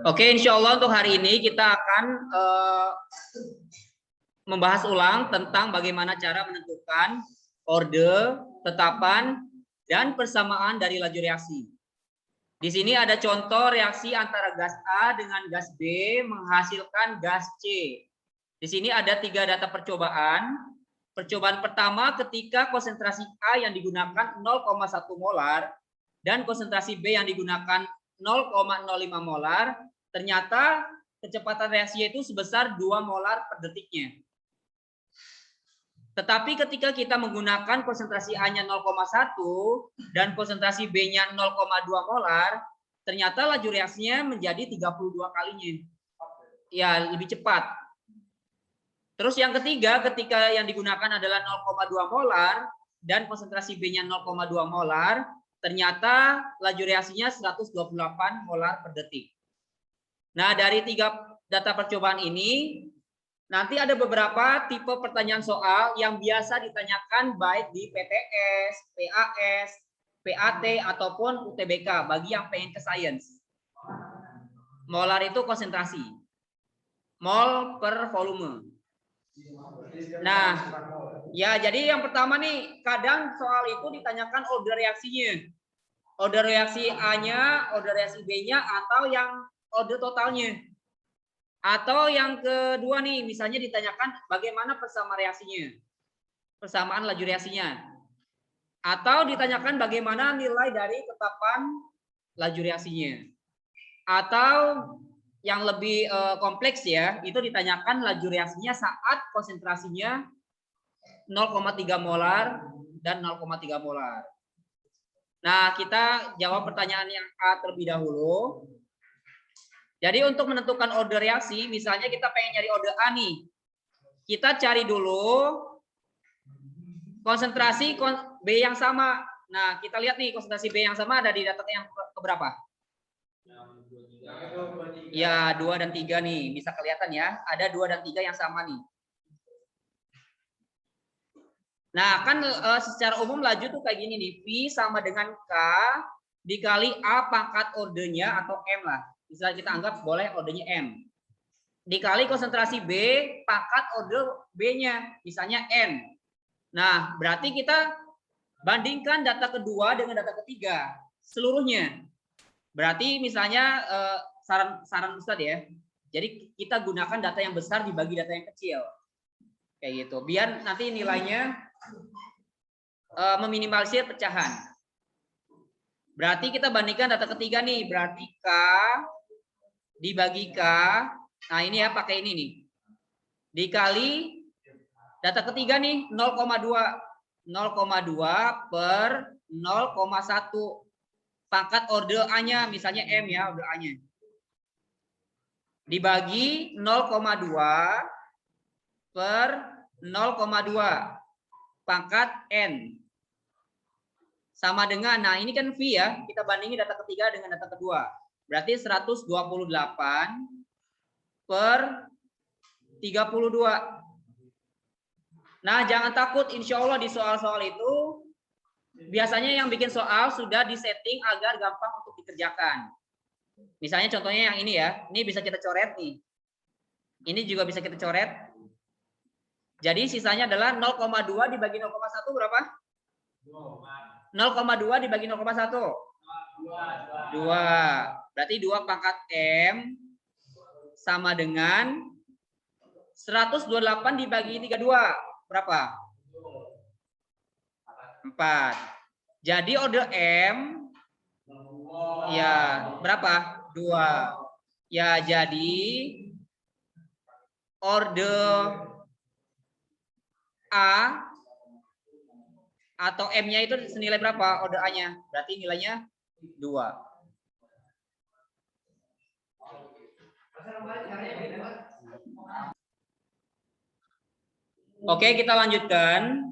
Oke, insya Allah untuk hari ini kita akan membahas ulang tentang bagaimana cara menentukan orde, tetapan, dan persamaan dari laju reaksi. Di sini ada contoh reaksi antara gas A dengan gas B menghasilkan gas C. Di sini ada 3 data percobaan. Percobaan pertama ketika konsentrasi A yang digunakan 0,1 molar dan konsentrasi B yang digunakan 0,05 molar, ternyata kecepatan reaksinya itu sebesar 2 molar per detiknya. Tetapi ketika kita menggunakan konsentrasi A-nya 0,1 dan konsentrasi B-nya 0,2 molar, ternyata laju reaksinya menjadi 32 kalinya. Ya, lebih cepat. Terus yang ketiga, ketika yang digunakan adalah 0,2 molar dan konsentrasi B-nya 0,2 molar, ternyata laju reaksinya 128 molar per detik. Nah, dari 3 data percobaan ini, nanti ada beberapa tipe pertanyaan soal yang biasa ditanyakan baik di PTS, PAS, PAT, ataupun UTBK bagi yang pengen ke sains. Molar itu konsentrasi. Mol per volume. Nah, ya jadi yang pertama nih, kadang soal itu ditanyakan order reaksinya. Order reaksi A-nya, order reaksi B-nya, atau yang order totalnya. Atau yang kedua nih, misalnya ditanyakan bagaimana persamaan reaksinya. Persamaan laju reaksinya. Atau ditanyakan bagaimana nilai dari tetapan laju reaksinya. Atau yang lebih kompleks ya, itu ditanyakan laju reaksinya saat konsentrasinya 0,3 molar dan 0,3 molar. Nah, kita jawab pertanyaan yang A terlebih dahulu. Jadi untuk menentukan order reaksi, misalnya kita pengen nyari order A nih. Kita cari dulu konsentrasi B yang sama. Nah, kita lihat nih konsentrasi B yang sama ada di data yang keberapa? Ya, 2 dan 3 nih. Bisa kelihatan ya. Ada 2 dan 3 yang sama nih. Nah, kan secara umum laju tuh kayak gini nih. V sama dengan K dikali A pangkat ordenya atau M lah. Bisa kita anggap boleh ordenya M. Dikali konsentrasi B pangkat order B-nya. Misalnya N. Nah, berarti kita bandingkan data kedua dengan data ketiga. Seluruhnya. Berarti misalnya saran Ustadz ya. Jadi kita gunakan data yang besar dibagi data yang kecil. Kayak gitu. Biar nanti nilainya meminimalisir pecahan. Berarti kita bandingkan data ketiga nih. Berarti K dibagi K. Nah ini ya pakai ini nih. Dikali data ketiga nih 0,2. 0,2 per 0,1. Pangkat order A-nya misalnya M ya, order A-nya. Dibagi 0,2 per 0,2 pangkat N. Sama dengan, nah ini kan V ya, kita bandingin data ketiga dengan data kedua. Berarti 128 per 32. Nah jangan takut, insya Allah di soal-soal itu biasanya yang bikin soal sudah disetting agar gampang untuk dikerjakan. Misalnya contohnya yang ini ya, ini bisa kita coret nih. Ini juga bisa kita coret. Jadi sisanya adalah 0,2 dibagi 0,1 berapa? 0,2 dibagi 0,1. 2. Berarti 2 pangkat M sama dengan 128 dibagi 32. Berapa? 4. Jadi order M ya berapa? 2. Ya jadi order A atau M-nya itu senilai berapa order A-nya? Berarti nilainya 2. Oke, kita lanjutkan.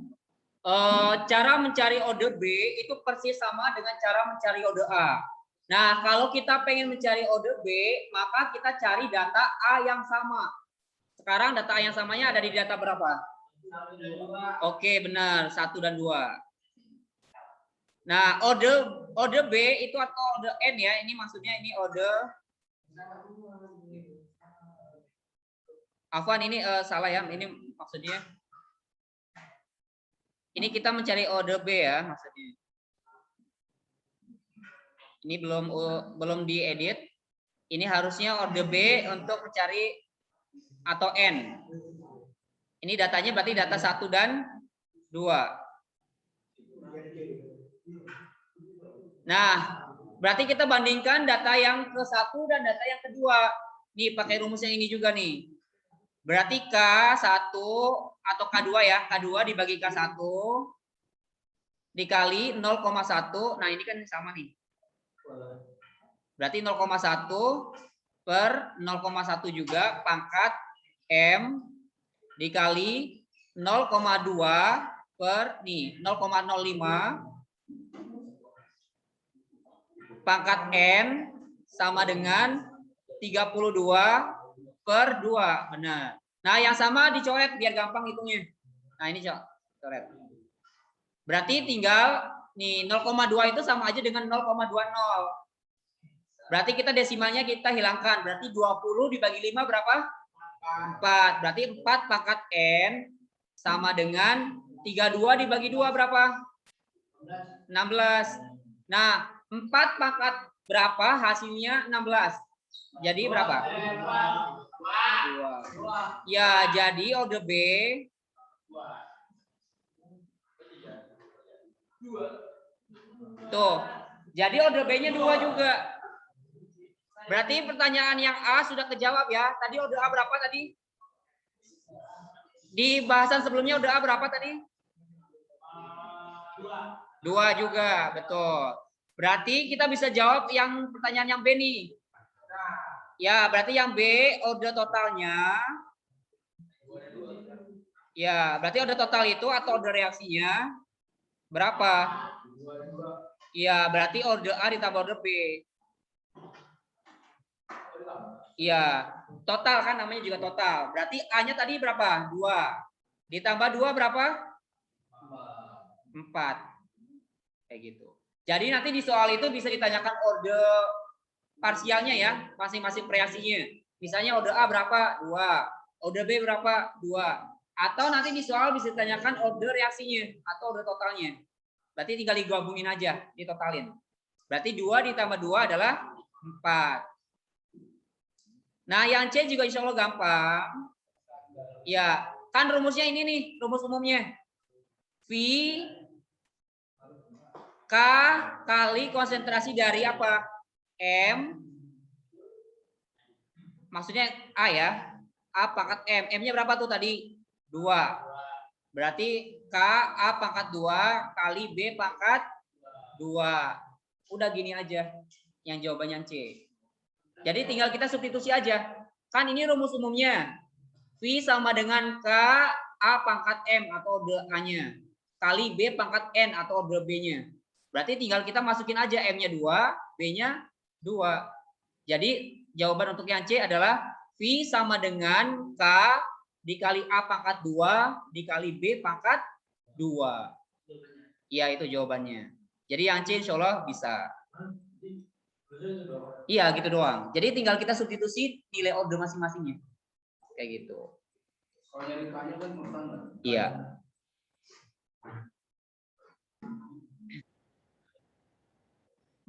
Cara mencari order B itu persis sama dengan cara mencari order A. Nah, kalau kita pengen mencari order B, maka kita cari data A yang sama. Sekarang data A yang samanya ada di data berapa? Oke, benar. 1 dan 2. Nah, ode B itu atau ode N ya. Ini maksudnya ini ode. Afwan ini salah ya. Ini maksudnya. Ini kita mencari ode B ya maksudnya. Ini belum diedit. Ini harusnya orde B untuk mencari atau N. Ini datanya berarti data 1 dan 2. Nah, berarti kita bandingkan data yang ke-1 dan data yang kedua. Nih pakai rumus yang ini juga nih. Berarti K1 atau K2 ya. K2 dibagi K1 dikali 0,1. Nah, ini kan sama nih. Berarti 0,1 per 0,1 juga pangkat M dikali 0,2 per nih 0,05 pangkat N sama dengan 32 per 2. Benar. Nah, yang sama dicoret biar gampang hitungnya. Nah, ini coret. Berarti tinggal nih 0,2 itu sama aja dengan 0,20. Berarti kita desimalnya kita hilangkan. Berarti 20 dibagi 5 berapa? 4. Berarti 4 pangkat N sama dengan 32 dibagi 2 berapa? 16. Nah, 4 pangkat berapa? Hasilnya 16. Jadi berapa? 2. Ya, jadi orde B. Tuh. Jadi orde B-nya 2 juga. Berarti pertanyaan yang A sudah kejawab ya. Tadi orde A berapa tadi? Di bahasan sebelumnya orde A berapa tadi? 2 juga, betul. Berarti kita bisa jawab yang pertanyaan yang B nih. Ya, berarti yang B orde totalnya. Ya, berarti orde total itu atau orde reaksinya berapa? Ya, berarti orde A ditambah orde B. Iya, total kan namanya juga total. Berarti A-nya tadi berapa? 2. Ditambah 2 berapa? 4. Kayak gitu. Jadi nanti di soal itu bisa ditanyakan orde parsialnya ya, masing-masing reaksinya. Misalnya orde A berapa? 2. Orde B berapa? 2. Atau nanti di soal bisa ditanyakan orde reaksinya atau orde totalnya. Berarti tinggal digabungin aja, ditotalin. Berarti 2 ditambah 2 adalah 4. Nah, yang C juga insya Allah gampang. Ya, kan rumusnya ini nih, rumus umumnya. V K kali konsentrasi dari apa? M. Maksudnya A ya. A pangkat M. M-nya berapa tuh tadi? 2. Berarti K A pangkat 2 kali B pangkat 2. Udah gini aja. Yang jawabannya C. Jadi tinggal kita substitusi aja. Kan ini rumus umumnya. V sama dengan K A pangkat M atau orde A-nya. Kali B pangkat N atau orde B-nya. Berarti tinggal kita masukin aja M-nya 2, B-nya 2. Jadi jawaban untuk yang C adalah V sama dengan K dikali A pangkat 2 dikali B pangkat 2. Iya, itu jawabannya. Jadi yang C insya Allah bisa. Iya, gitu doang. Jadi tinggal kita substitusi nilai orde masing-masingnya. Kayak gitu. Iya.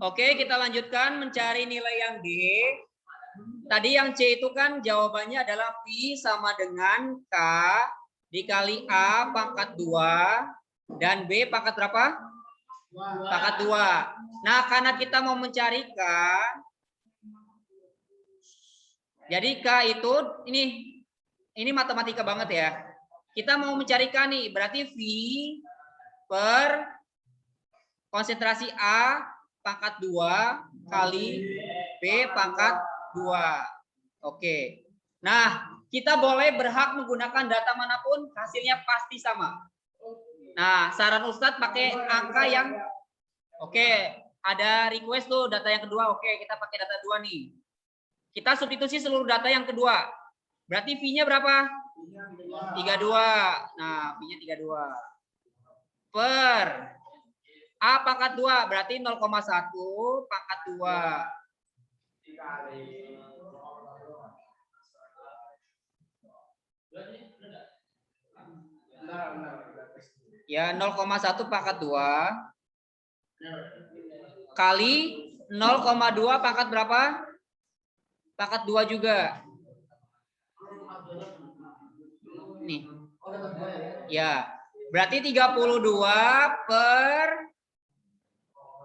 Oke, kita lanjutkan mencari nilai yang D. Tadi yang C itu kan jawabannya adalah V sama dengan K dikali A pangkat 2 dan B pangkat berapa? Pangkat 2. Nah, karena kita mau mencari K, jadi K itu ini matematika banget ya. Kita mau mencari K nih, berarti V per konsentrasi A pangkat 2 kali B pangkat 2. Oke. Nah, kita boleh berhak menggunakan data manapun, hasilnya pasti sama. Nah, saran Ustadz pakai angka yang oke, ada request tuh data yang kedua. Oke, kita pakai data 2 nih. Kita substitusi seluruh data yang kedua. Berarti V-nya berapa? 32. Nah, V-nya 32. Per A pangkat 2 berarti 0,1 pangkat 2. Ya, 0,1 pangkat 2 kali 0,2 pangkat berapa? Pangkat 2 juga. Nih. Ya, berarti 32 per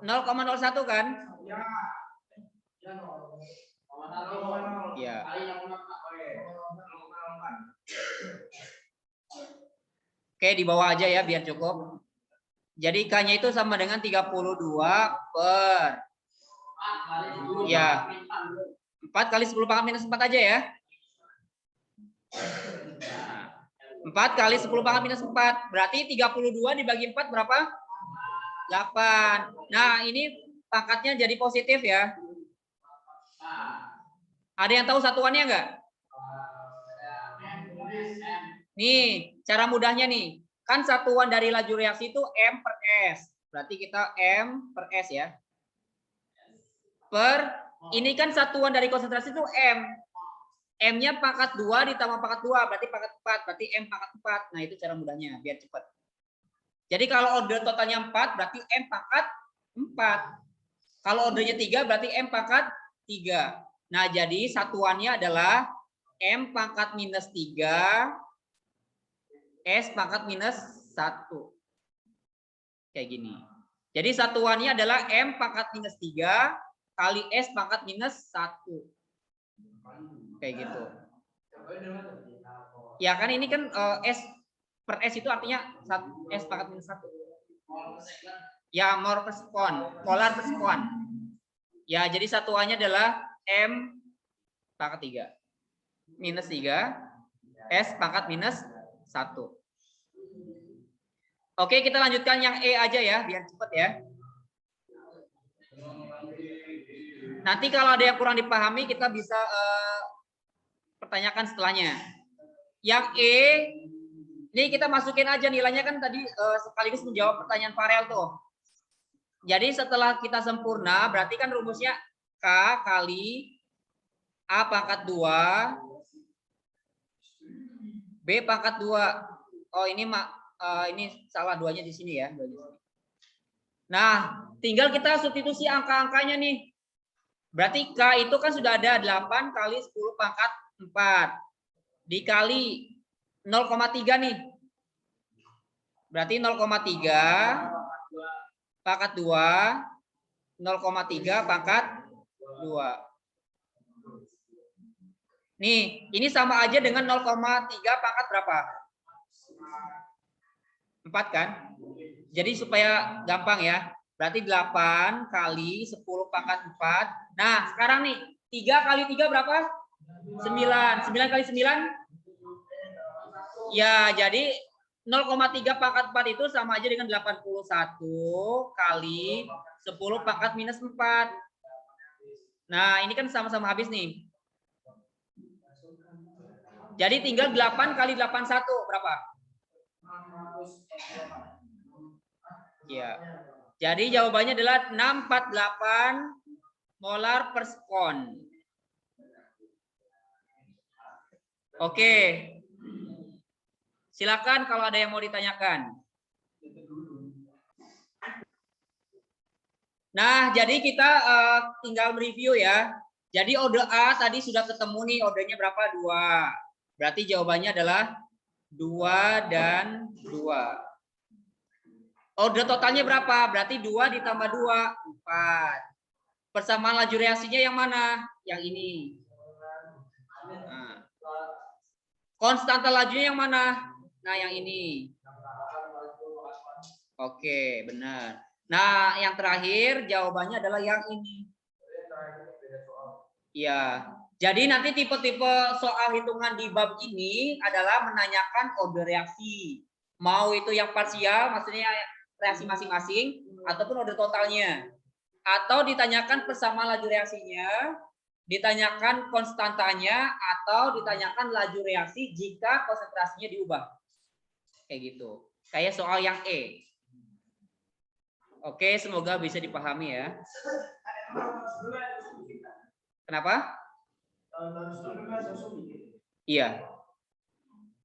0,01 kan? Ya. Oke, di bawah aja ya biar cukup. Jadi K-nya itu sama dengan 32 per ya 4 kali 10 pangkat minus 4 aja ya. 4 kali 10 pangkat minus 4 berarti 32 dibagi 4 berapa? 8. Nah, ini pangkatnya jadi positif ya. Ada yang tahu satuannya enggak? Nih, cara mudahnya nih. Kan satuan dari laju reaksi itu M per S. Berarti kita M per S ya. Per, ini kan satuan dari konsentrasi itu M. M-nya pangkat 2 ditambah pangkat 2, berarti pangkat 4. Berarti M pangkat 4. Nah, itu cara mudahnya, biar cepat. Jadi kalau order totalnya 4, berarti M pangkat 4. Kalau ordernya 3, berarti M pangkat 3. Nah, jadi satuannya adalah M pangkat minus 3, S pangkat minus 1. Kayak gini. Jadi satuannya adalah M pangkat minus 3 kali S pangkat minus 1. Kayak gitu. Ya kan ini kan S per S itu artinya S pangkat minus 1. Ya, mol per sekon, molar per sekon. Ya, jadi satuannya adalah M pangkat 3. Minus 3, S pangkat minus 1. Oke, kita lanjutkan yang E aja ya, biar cepat ya. Nanti kalau ada yang kurang dipahami, kita bisa pertanyakan setelahnya. Yang E, ini kita masukin aja nilainya kan tadi sekaligus menjawab pertanyaan Farel tuh. Jadi setelah kita sempurna, berarti kan rumusnya K kali A pangkat 2, B pangkat 2. Oh, ini ini salah, duanya di sini ya. Nah, tinggal kita substitusi angka-angkanya nih. Berarti K itu kan sudah ada 8 kali 10 pangkat 4. Dikali 0,3 nih. Berarti 0,3 pangkat 2, 0,3 pangkat 2. Nih, ini sama aja dengan 0,3 pangkat berapa? 4 kan? Jadi supaya gampang ya. Berarti 8 kali 10 pangkat 4. Nah, sekarang nih, 3 kali 3 berapa? 9. 9 kali 9? Ya, jadi 0,3 pangkat 4 itu sama aja dengan 81 kali 10 pangkat minus 4. Nah, ini kan sama-sama habis nih. Jadi tinggal 8 kali 81 berapa? Ya. Jadi jawabannya adalah 648 molar per sekon. Oke. Silakan kalau ada yang mau ditanyakan. Nah, jadi kita tinggal mereview ya. Jadi order A tadi sudah ketemu nih, ordernya berapa? 2. Berarti jawabannya adalah 2 dan 2. Order totalnya berapa? Berarti 2 ditambah 2, 4. Persamaan laju reaksinya yang mana? Yang ini. Nah. Konstanta lajunya yang mana? Nah, yang ini. Oke, benar. Nah, yang terakhir jawabannya adalah yang ini. Ya. Jadi nanti tipe-tipe soal hitungan di bab ini adalah menanyakan order reaksi. Mau itu yang parsial, maksudnya reaksi masing-masing, ataupun order totalnya. Atau ditanyakan persamaan laju reaksinya, ditanyakan konstantanya, atau ditanyakan laju reaksi jika konsentrasinya diubah. Kayak gitu. Kayak soal yang E. Oke, semoga bisa dipahami ya. Kenapa? Iya.